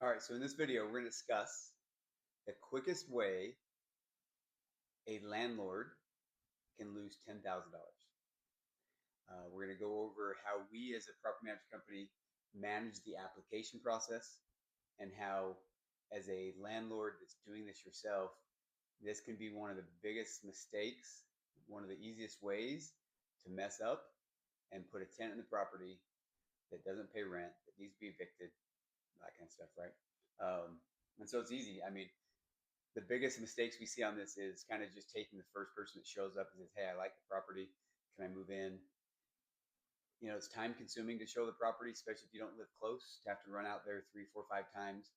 All right, so in this video, we're going to discuss the quickest way a landlord can lose $10,000. We're going to go over how we as a property management company manage the application process and how, as a landlord that's doing this yourself, this can be one of the biggest mistakes, one of the easiest ways to mess up and put a tenant in the property that doesn't pay rent, that needs to be evicted, that kind of stuff, right? And so it's easy. I mean, the biggest mistakes we see on this is kind of just taking the first person that shows up and says, "Hey, I like the property. Can I move in?" It's time consuming to show the property, especially if you don't live close, to have to run out there three, four, 5 times,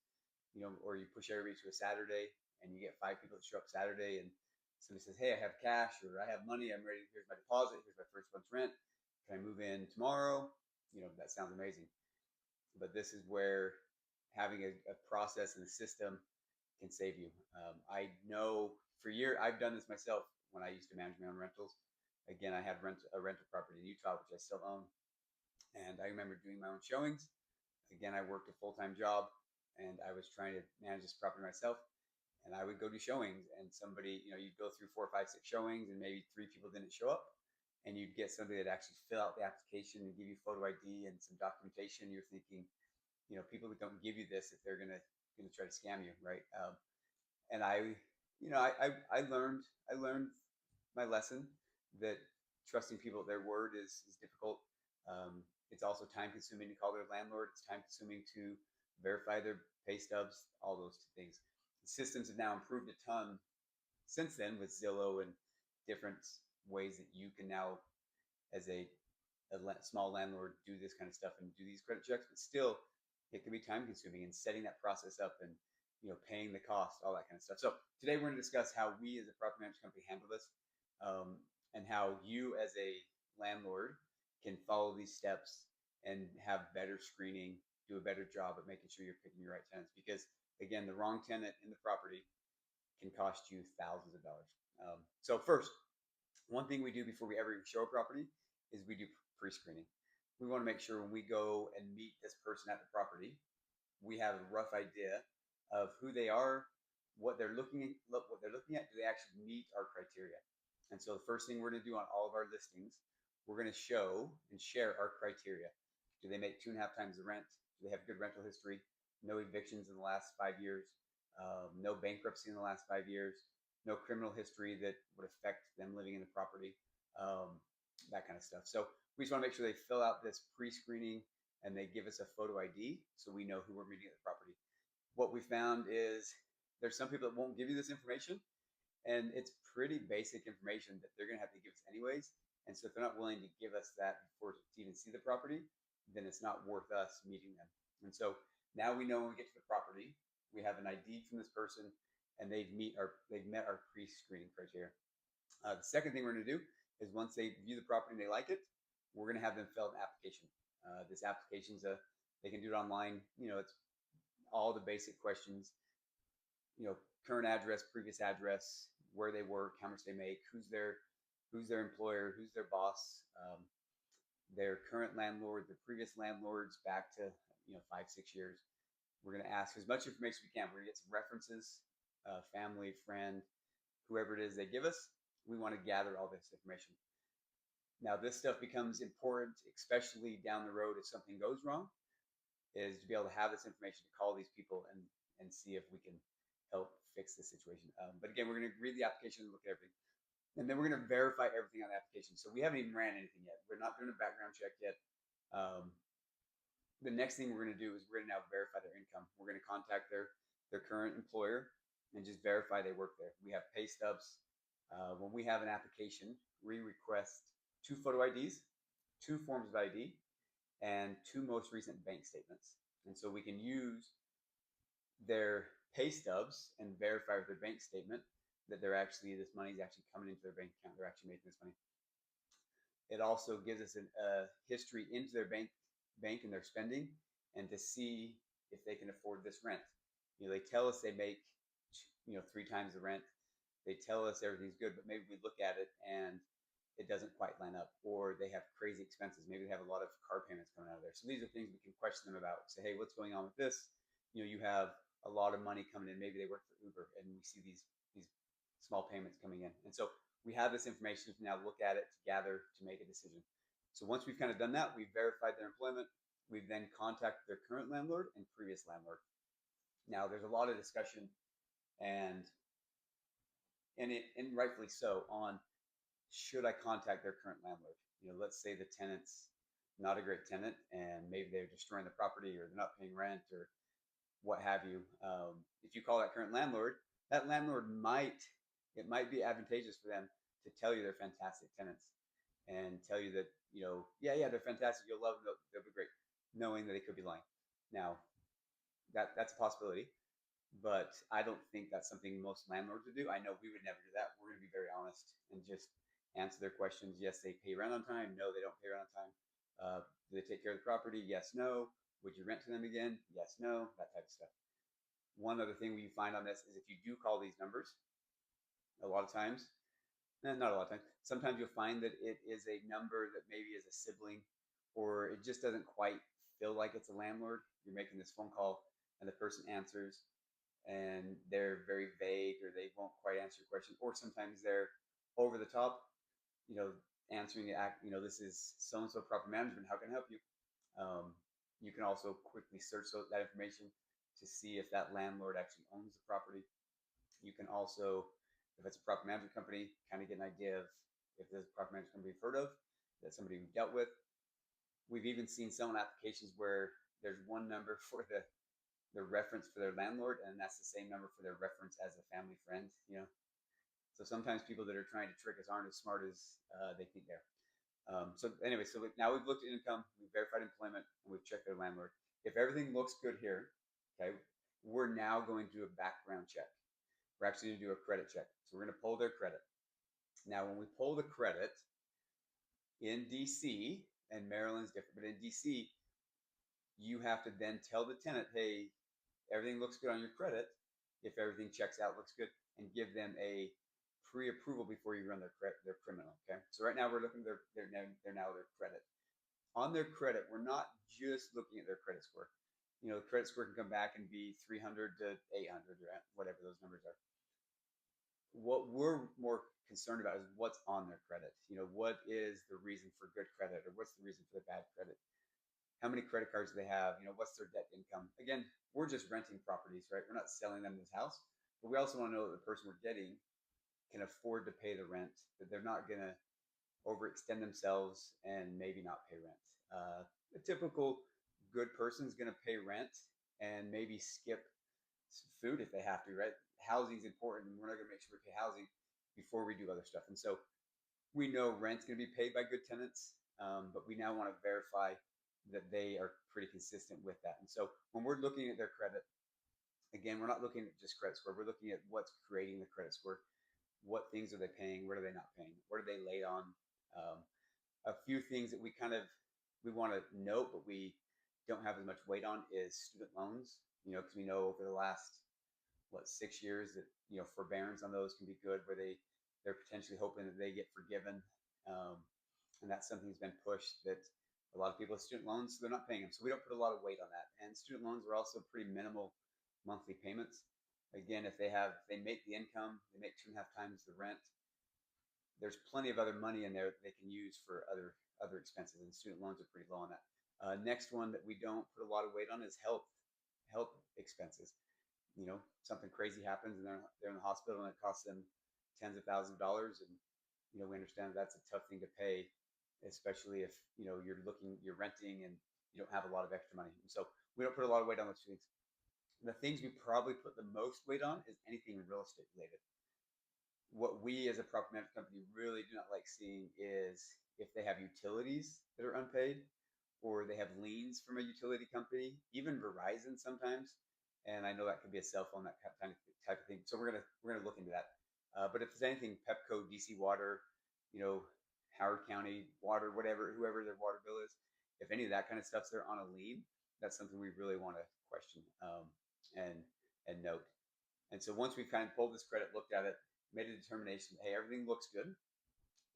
or you push everybody to a Saturday and you get 5 people to show up Saturday and somebody says, "Hey, I have cash or I have money. I'm ready. Here's my deposit. Here's my first month's rent. Can I move in tomorrow?" That sounds amazing. But this is where having a process and a system can save you. I know for years I've done this myself when I used to manage my own rentals. Again, I had a rental property in Utah, which I still own, and I remember doing my own showings. Again, I worked a full-time job, and I was trying to manage this property myself. And I would go do showings, and somebody, you'd go through 4, 5, 6 showings, and maybe 3 people didn't show up, and you'd get somebody that actually fill out the application and give you photo ID and some documentation. You're thinking, people that don't give you this if they're gonna try to scam you, right? And I learned my lesson that trusting people at their word is difficult. It's also time consuming to call their landlord. It's time consuming to verify their pay stubs, all those things. The systems have now improved a ton since then with Zillow and different ways that you can now, as a small landlord, do this kind of stuff and do these credit checks. But still, it can be time consuming and setting that process up and paying the cost, all that kind of stuff. So today we're going to discuss how we as a property management company handle this, um, and how you as a landlord can follow these steps and have better screening, do a better job at making sure you're picking your right tenants. Because again, the wrong tenant in the property can cost you thousands of dollars. So first, one thing we do before we ever show a property is we do pre-screening. We want to make sure when we go and meet this person at the property, we have a rough idea of who they are, what they're looking at. Do they actually meet our criteria? And so the first thing we're going to do on all of our listings, we're going to show and share our criteria. Do they make 2.5 times the rent? Do they have good rental history? No evictions in the last 5 years? No bankruptcy in the last 5 years? No criminal history that would affect them living in the property? That kind of stuff. So we just want to make sure they fill out this pre-screening and they give us a photo ID so we know who we're meeting at the property. What we found is there's some people that won't give you this information, and it's pretty basic information that they're going to have to give us anyways. And so if they're not willing to give us that before to even see the property, then it's not worth us meeting them. And so now we know when we get to the property, we have an ID from this person, and they've met our pre-screening criteria. The second thing we're going to do is once they view the property and they like it, we're going to have them fill out an application. This application's they can do it online. It's all the basic questions. Current address, previous address, where they work, how much they make, who's their employer, who's their boss, their current landlord, their previous landlords back to 5, 6 years. We're going to ask as much information as we can. We're going to get some references, family, friend, whoever it is they give us. We want to gather all this information. Now, this stuff becomes important, especially down the road if something goes wrong, is to be able to have this information to call these people and see if we can help fix the situation. But again, we're going to read the application and look at everything. And then we're going to verify everything on the application. So we haven't even ran anything yet. We're not doing a background check yet. The next thing we're going to do is we're going to now verify their income. We're going to contact their current employer and just verify they work there. We have pay stubs. When we have an application, we request 2 photo IDs, 2 forms of ID, and 2 most recent bank statements. And so we can use their pay stubs and verify with their bank statement that this money is actually coming into their bank account. They're actually making this money. It also gives us a history into their bank and their spending, and to see if they can afford this rent. They tell us they make 3 times the rent. They tell us everything's good, but maybe we look at it and it doesn't quite line up, or they have crazy expenses. Maybe they have a lot of car payments coming out of there. So these are things we can question them about. Say, hey, what's going on with this? you have a lot of money coming in. Maybe they work for Uber, and we see these small payments coming in. And so we have this information to now look at it to gather to make a decision. So once we've kind of done that, we've verified their employment. We've then contacted their current landlord and previous landlord. Now there's a lot of discussion and and rightfully so on should I contact their current landlord? Let's say the tenant's not a great tenant and maybe they're destroying the property or they're not paying rent or what have you. If you call that current landlord, that landlord it might be advantageous for them to tell you they're fantastic tenants and tell you that, yeah, they're fantastic. You'll love them. They'll be great, knowing that they could be lying. Now, that's a possibility, but I don't think that's something most landlords would do. I know we would never do that. We're going to be very honest and just answer their questions. Yes, they pay rent on time. No, they don't pay rent on time. Do they take care of the property? Yes, no. Would you rent to them again? Yes, no. That type of stuff. One other thing we find on this is if you do call these numbers, a lot of times, not a lot of times, sometimes you'll find that it is a number that maybe is a sibling or it just doesn't quite feel like it's a landlord. You're making this phone call and the person answers and they're very vague or they won't quite answer your question, or sometimes they're over the top, answering the act, this is so-and-so property management, how can I help you? You can also quickly search that information to see if that landlord actually owns the property. You can also, if it's a property management company, kind of get an idea of if there's a property management company you've heard of, that's somebody we've dealt with. We've even seen some applications where there's one number for the reference for their landlord, and that's the same number for their reference as a family friend. So sometimes people that are trying to trick us aren't as smart as they think they are. So anyway, so now we've looked at income, we've verified employment, and we've checked their landlord. If everything looks good here, okay, we're now going to do a background check. We're actually going to do a credit check. So we're going to pull their credit. Now, when we pull the credit in DC, and Maryland's different, but in DC, you have to then tell the tenant, hey, everything looks good on your credit. If everything checks out, looks good, and give them a pre-approval before you run their criminal. Okay, so right now we're looking at their credit. On their credit, we're not just looking at their credit score. The credit score can come back and be 300 to 800 or whatever those numbers are. What we're more concerned about is what's on their credit. What is the reason for good credit, or what's the reason for the bad credit? How many credit cards do they have? What's their debt income? Again, we're just renting properties, right? We're not selling them this house, but we also want to know that the person we're getting can afford to pay the rent, that they're not going to overextend themselves and maybe not pay rent. A typical good person is going to pay rent and maybe skip food if they have to, right? Housing is important, and we're not going to make sure we pay housing before we do other stuff. And so we know rent's going to be paid by good tenants, but we now want to verify that they are pretty consistent with that. And so when we're looking at their credit, again, we're not looking at just credit score. We're looking at what's creating the credit score. What things are they paying? What are they not paying? What are they late on? A few things that we want to note, but we don't have as much weight on is student loans. Because we know over the last 6 years that forbearance on those can be good, where they're potentially hoping that they get forgiven, and that's something that's been pushed that a lot of people have student loans, so they're not paying them. So we don't put a lot of weight on that. And student loans are also pretty minimal monthly payments. Again, if they make the income, they make 2.5 times the rent, there's plenty of other money in there that they can use for other expenses, and student loans are pretty low on that. Next one that we don't put a lot of weight on is health expenses. Something crazy happens and they're in the hospital and it costs them tens of thousands of dollars, and we understand that's a tough thing to pay, especially if you're renting and you don't have a lot of extra money. And so we don't put a lot of weight on those things. The things we probably put the most weight on is anything real estate related. What we as a property management company really do not like seeing is if they have utilities that are unpaid, or they have liens from a utility company, even Verizon sometimes. And I know that could be a cell phone, that type of thing. So we're gonna look into that. But if there's anything Pepco, DC Water, Howard County Water, whoever their water bill is, if any of that kind of stuff's there on a lien, that's something we really want to question and note. And so once we've kind of pulled this credit, looked at it, made a determination, hey, everything looks good.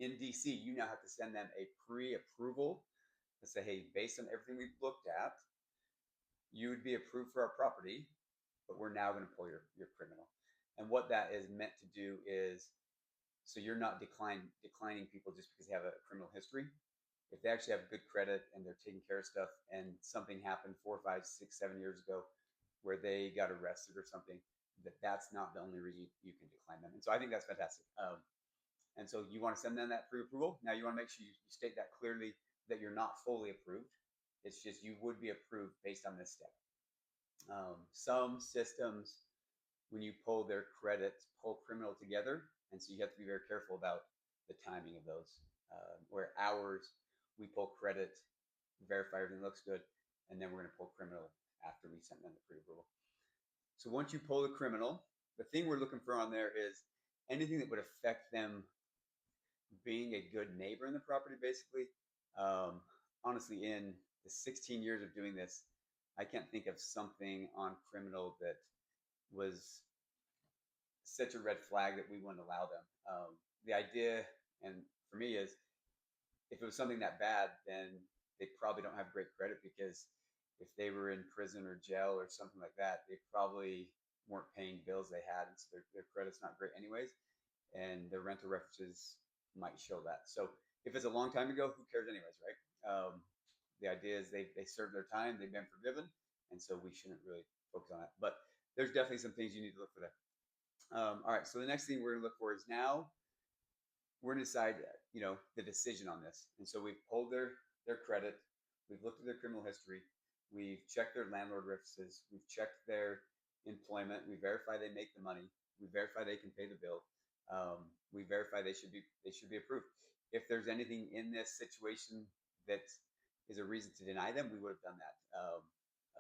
In DC, you now have to send them a pre-approval to say, hey, based on everything we've looked at, you would be approved for our property, but we're now going to pull your criminal. And what that is meant to do is, so you're not declining people just because they have a criminal history. If they actually have good credit and they're taking care of stuff, and something happened 4, 5, 6, 7 years ago where they got arrested or something, that's not the only reason you can decline them. And so I think that's fantastic. And so you want to send them that pre-approval. Now you want to make sure you state that clearly, that you're not fully approved. It's just you would be approved based on this step. Some systems, when you pull their credits, pull criminal together, and so you have to be very careful about the timing of those. Where ours, we pull credit, verify everything looks good, and then we're going to pull criminal after we send them the pre-approval. So once you pull the criminal, the thing we're looking for on there is anything that would affect them being a good neighbor in the property, basically. Honestly, in the 16 years of doing this, I can't think of something on criminal that was such a red flag that we wouldn't allow them. The idea, and for me, is if it was something that bad, then they probably don't have great credit, because if they were in prison or jail or something like that, they probably weren't paying bills they had, and so their credit's not great anyways, and their rental references might show that. So if it's a long time ago, who cares anyways, right? The idea is they served their time, they've been forgiven, and so we shouldn't really focus on that. But there's definitely some things you need to look for there. All right, so the next thing we're going to look for is, now we're going to decide, the decision on this. And so we've pulled their credit, we've looked at their criminal history, we've checked their landlord references, we've checked their employment, we verify they make the money, we verify they can pay the bill, we verify they should be approved. If there's anything in this situation that is a reason to deny them, we would have done that.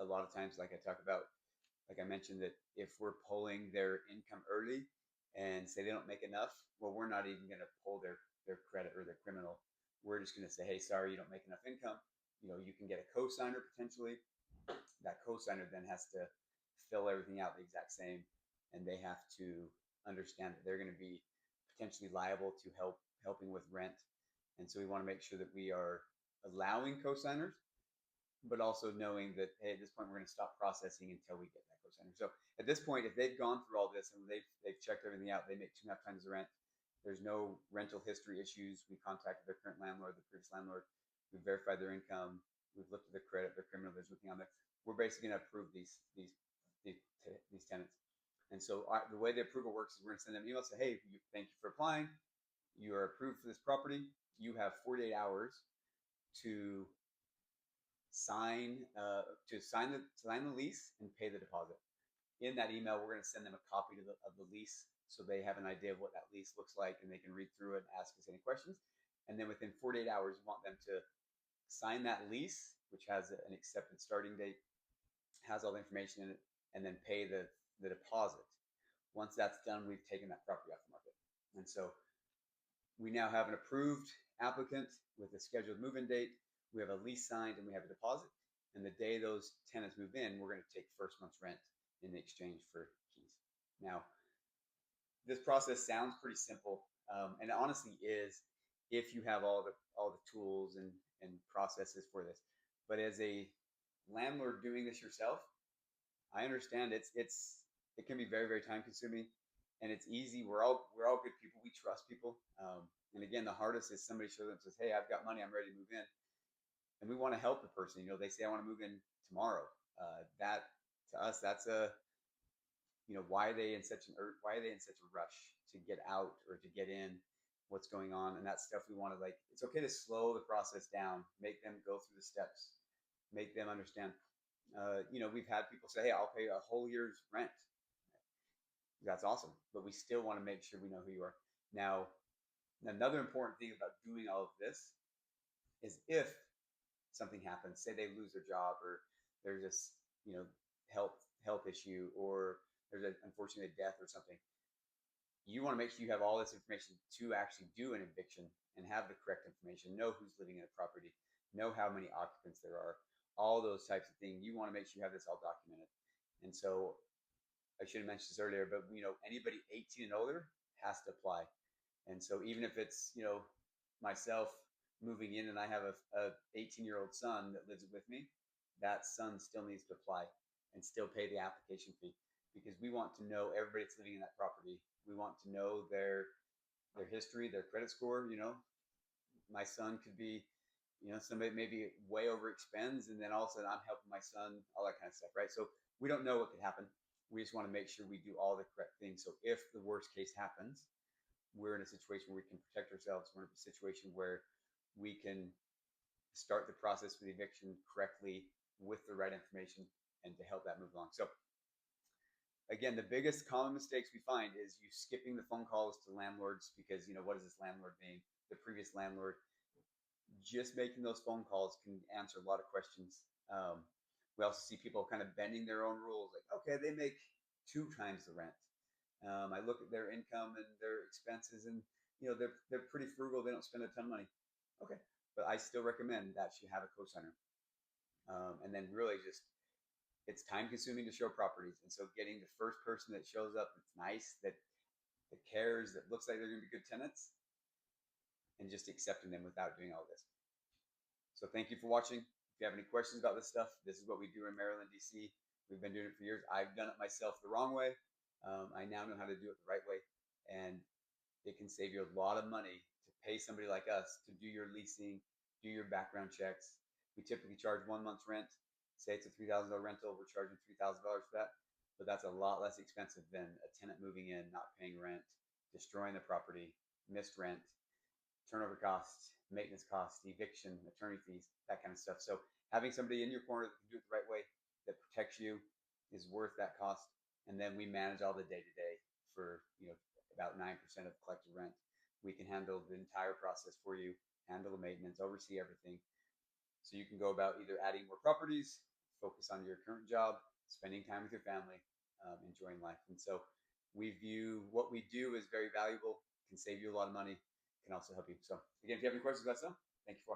A lot of times, like I mentioned, that if we're pulling their income early and say they don't make enough, well, we're not even going to pull their credit or their criminal. We're just going to say, hey, sorry, you don't make enough income. You can get a cosigner potentially. That cosigner then has to fill everything out the exact same, and they have to understand that they're going to be potentially liable to helping with rent. And so we want to make sure that we are allowing cosigners, but also knowing that, hey, at this point, we're going to stop processing until we get that cosigner. So at this point, if they've gone through all this and they've checked everything out, they make 2.5 times the rent, there's no rental history issues, we contacted their current landlord, the previous landlord, we verified their income, we've looked at their credit, their criminal, there's nothing on there, we're basically going to approve these tenants. And so the way the approval works is we're going to send them an email, say, hey, thank you for applying, you are approved for this property, you have 48 hours to sign the lease and pay the deposit. In that email, we're going to send them a copy of the lease, so they have an idea of what that lease looks like, and they can read through it and ask us any questions. And then within 48 hours, we want them to sign that lease, which has an accepted starting date, has all the information in it, and then pay the deposit. Once that's done, we've taken that property off the market. And so we now have an approved applicant with a scheduled move-in date. We have a lease signed, and we have a deposit. And the day those tenants move in, we're going to take first month's rent in exchange for keys. Now, this process sounds pretty simple, and it honestly is, if you have all the tools and processes for this. But as a landlord doing this yourself, I understand it can be very, very time consuming, and it's easy. We're all good people. We trust people. And again, the hardest is somebody shows up and says, hey, I've got money, I'm ready to move in. And we want to help the person. They say, I want to move in tomorrow. That to us, that's why are they in such a rush to get out or to get in? What's going on? And that stuff we want to, it's okay to slow the process down, make them go through the steps, make them understand. We've had people say, hey, I'll pay a whole year's rent. That's awesome. But we still want to make sure we know who you are. Now, another important thing about doing all of this is, if something happens, say they lose their job, or there's this, health issue, or there's unfortunately a death or something, you want to make sure you have all this information to actually do an eviction and have the correct information, know who's living in the property, know how many occupants there are, all those types of things. You want to make sure you have this all documented. And so I should have mentioned this earlier, but anybody 18 and older has to apply. And so even if it's, myself moving in and I have a 18-year-old son that lives with me, that son still needs to apply and still pay the application fee, because we want to know everybody that's living in that property. We want to know their history, their credit score. My son could be, somebody maybe way over expends, and then all of a sudden I'm helping my son, all that kind of stuff, right? So we don't know what could happen. We just want to make sure we do all the correct things. So if the worst case happens, we're in a situation where we can protect ourselves. We're in a situation where we can start the process for the eviction correctly with the right information and to help that move along. So again, the biggest common mistakes we find is you skipping the phone calls to landlords because, what does this landlord mean? The previous landlord. Just making those phone calls can answer a lot of questions. We also see people kind of bending their own rules, like, okay, they make 2 times the rent. I look at their income and their expenses, and they're pretty frugal. They don't spend a ton of money. Okay, but I still recommend that you have a cosigner. And then really just, it's time consuming to show properties, and so getting the first person that shows up that's nice, that cares, that looks like they're going to be good tenants, and just accepting them without doing all this. So thank you for watching. If you have any questions about this stuff, this is what we do in Maryland, DC. We've been doing it for years. I've done it myself the wrong way. I now know how to do it the right way, and it can save you a lot of money to pay somebody like us to do your leasing, do your background checks. We typically charge 1 month's rent. Say it's a $3,000 rental, we're charging $3,000 for that, but that's a lot less expensive than a tenant moving in, not paying rent, destroying the property, missed rent, turnover costs, maintenance costs, eviction, attorney fees, that kind of stuff. So having somebody in your corner that can do it the right way, that protects you, is worth that cost. And then we manage all the day-to-day for about 9% of collected rent. We can handle the entire process for you, handle the maintenance, oversee everything. So you can go about either adding more properties, focus on your current job, spending time with your family, enjoying life. And so we view what we do as very valuable, can save you a lot of money, can also help you. So again, if you have any questions about stuff, thank you for watching.